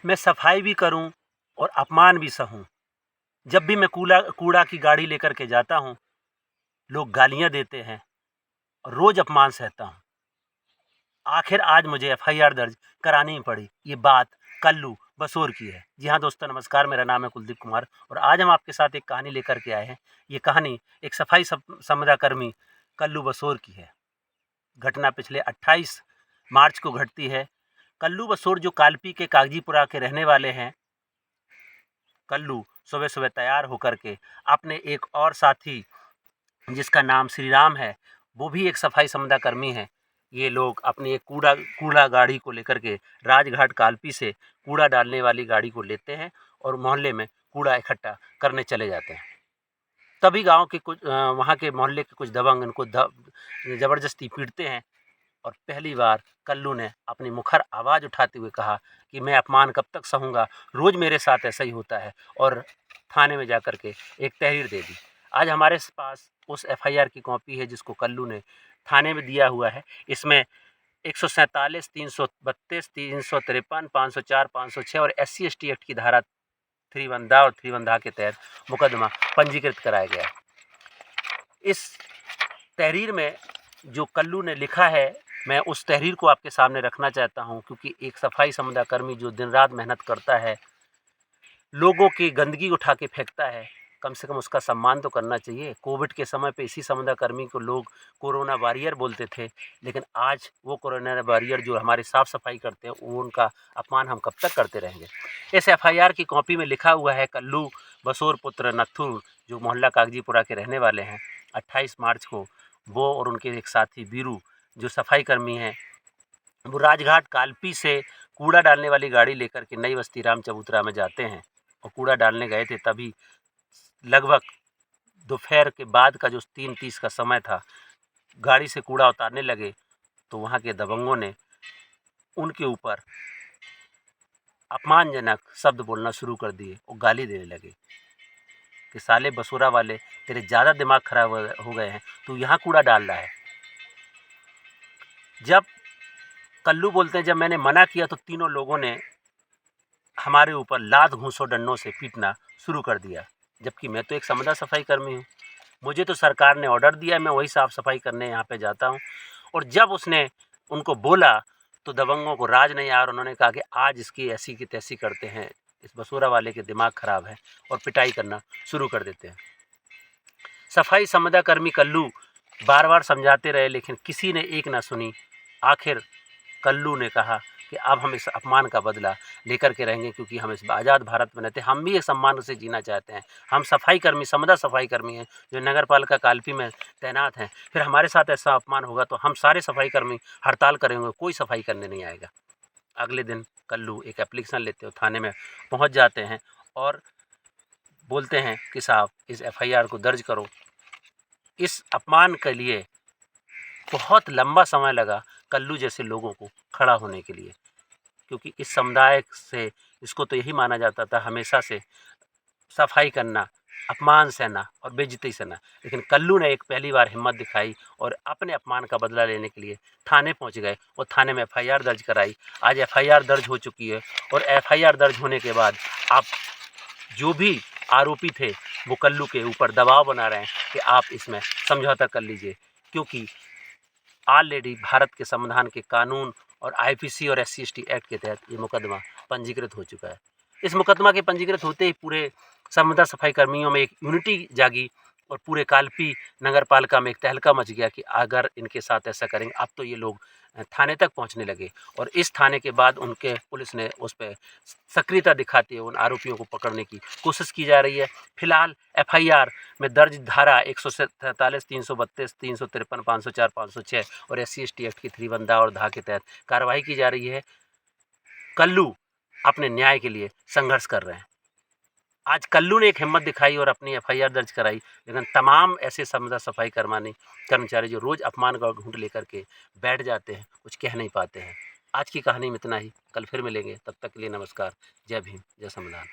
मैं सफाई भी करूं और अपमान भी सहूं। जब भी मैं कूड़ा कूड़ा की गाड़ी लेकर के जाता हूं, लोग गालियां देते हैं और रोज अपमान सहता हूं। आखिर आज मुझे एफआईआर दर्ज करानी ही पड़ी। ये बात कल्लू बसोर की है। जी हाँ दोस्तों, नमस्कार। मेरा नाम है कुलदीप कुमार और आज हम आपके साथ एक कहानी लेकर के आए हैं। ये कहानी एक सफाई संविदा कर्मी कल्लू बसोर की है। घटना पिछले 28 मार्च को घटती है। कल्लू बसोर जो कालपी के कागजीपुरा के रहने वाले हैं, कल्लू सुबह सुबह तैयार होकर के अपने एक और साथी जिसका नाम श्री राम है, वो भी एक सफाई संविदा कर्मी है। ये लोग अपनी एक कूड़ा गाड़ी को लेकर के राजघाट कालपी से कूड़ा डालने वाली गाड़ी को लेते हैं और मोहल्ले में कूड़ा इकट्ठा करने चले जाते हैं। तभी गांव के कुछ वहाँ के मोहल्ले के कुछ दबंग इनको ज़बरदस्ती पीटते हैं और पहली बार कल्लू ने अपनी मुखर आवाज़ उठाते हुए कहा कि मैं अपमान कब तक सहूँगा, रोज़ मेरे साथ ऐसा ही होता है, और थाने में जाकर के एक तहरीर दे दी। आज हमारे पास उस एफआईआर की कॉपी है जिसको कल्लू ने थाने में दिया हुआ है। इसमें 147, 332, 353, 504, 506 और SC/ST एक्ट की धारा 3 और 3 के तहत मुकदमा पंजीकृत कराया गया है। इस तहरीर में जो कल्लू ने लिखा है, मैं उस तहरीर को आपके सामने रखना चाहता हूं, क्योंकि एक सफाई संविदा कर्मी जो दिन रात मेहनत करता है, लोगों की गंदगी उठा के फेंकता है, कम से कम उसका सम्मान तो करना चाहिए। कोविड के समय पे इसी संविदा कर्मी को लोग कोरोना वॉरियर बोलते थे, लेकिन आज वो कोरोना वॉरियर जो हमारी साफ़ सफाई करते हैं, वो उनका अपमान हम कब तक करते रहेंगे। इस एफआईआर की कॉपी में लिखा हुआ है, कल्लू बसोर पुत्र नत्थू जो मोहल्ला कागजीपुरा के रहने वाले हैं, 28 मार्च को वो और उनके एक साथी बीरू जो सफाई कर्मी हैं, वो राजघाट कालपी से कूड़ा डालने वाली गाड़ी लेकर के नई बस्ती राम चबूतरा में जाते हैं और कूड़ा डालने गए थे। तभी लगभग दोपहर के बाद का जो 3:30 का समय था, गाड़ी से कूड़ा उतारने लगे तो वहाँ के दबंगों ने उनके ऊपर अपमानजनक शब्द बोलना शुरू कर दिए और गाली देने लगे कि साले बसोरा वाले, तेरे ज़्यादा दिमाग खराब हो गए हैं, तू यहाँ कूड़ा डाल रहा है। जब कल्लू बोलते हैं, जब मैंने मना किया तो तीनों लोगों ने हमारे ऊपर लात घूंसों डंडों से पीटना शुरू कर दिया, जबकि मैं तो एक संविदा सफाई कर्मी हूँ। मुझे तो सरकार ने ऑर्डर दिया है, मैं वही साफ़ सफाई करने यहाँ पे जाता हूँ। और जब उसने उनको बोला तो दबंगों को राज नहीं आया और उन्होंने कहा कि आज इसकी ऐसी की तैसी करते हैं, इस बसोरा वाले के दिमाग खराब है, और पिटाई करना शुरू कर देते हैं। सफाई संविदा कर्मी कल्लू बार बार समझाते रहे, लेकिन किसी ने एक ना सुनी। आखिर कल्लू ने कहा कि अब हम इस अपमान का बदला लेकर के रहेंगे, क्योंकि हम इस आज़ाद भारत में रहते हैं, हम भी एक सम्मान से जीना चाहते हैं। हम सफाई कर्मी, संविदा सफाई कर्मी हैं जो नगर पालिका कालपी में तैनात हैं। फिर हमारे साथ ऐसा अपमान होगा तो हम सारे सफाई कर्मी हड़ताल करेंगे, कोई सफाई करने नहीं आएगा। अगले दिन कल्लू एक एप्लीकेशन लेते हो, थाने में पहुँच जाते हैं और बोलते हैं कि साहब इस एफआईआर को दर्ज करो। इस अपमान के लिए बहुत लंबा समय लगा कल्लू जैसे लोगों को खड़ा होने के लिए, क्योंकि इस समुदाय से इसको तो यही माना जाता था हमेशा से, सफाई करना, अपमान सहना और बेइज्जती सहना। लेकिन कल्लू ने एक पहली बार हिम्मत दिखाई और अपने अपमान का बदला लेने के लिए थाने पहुंच गए और थाने में एफआईआर दर्ज कराई। आज एफआईआर दर्ज हो चुकी है और एफआईआर दर्ज होने के बाद आप जो भी आरोपी थे वो कल्लू के ऊपर दबाव बना रहे हैं कि आप इसमें समझौता कर लीजिए, क्योंकि ऑलरेडी भारत के संविधान के कानून और आईपीसी और SC/ST एक्ट के तहत ये मुकदमा पंजीकृत हो चुका है। इस मुकदमा के पंजीकृत होते ही पूरे संविदा सफाई कर्मियों में एक यूनिटी जागी और पूरे कालपी नगर पालिका में एक तहलका मच गया कि अगर इनके साथ ऐसा करेंगे। अब तो ये लोग थाने तक पहुंचने लगे और इस थाने के बाद उनके पुलिस ने उस पर सक्रियता दिखाते हुए उन आरोपियों को पकड़ने की कोशिश की जा रही है। फिलहाल एफआईआर में दर्ज धारा 147, 332, 353, 504, 506 और SC/ST एक्ट की 3 और धा के तहत कार्रवाई की जा रही है। कल्लू अपने न्याय के लिए संघर्ष कर रहे हैं। आज कल्लू ने एक हिम्मत दिखाई और अपनी एफआईआर दर्ज कराई, लेकिन तमाम ऐसे संविदा सफाई कर्मचारी जो रोज़ अपमान का घूंट लेकर के बैठ जाते हैं, कुछ कह नहीं पाते हैं। आज की कहानी में इतना ही, कल फिर मिलेंगे, तब तक के लिए नमस्कार। जय भीम, जय संविधान।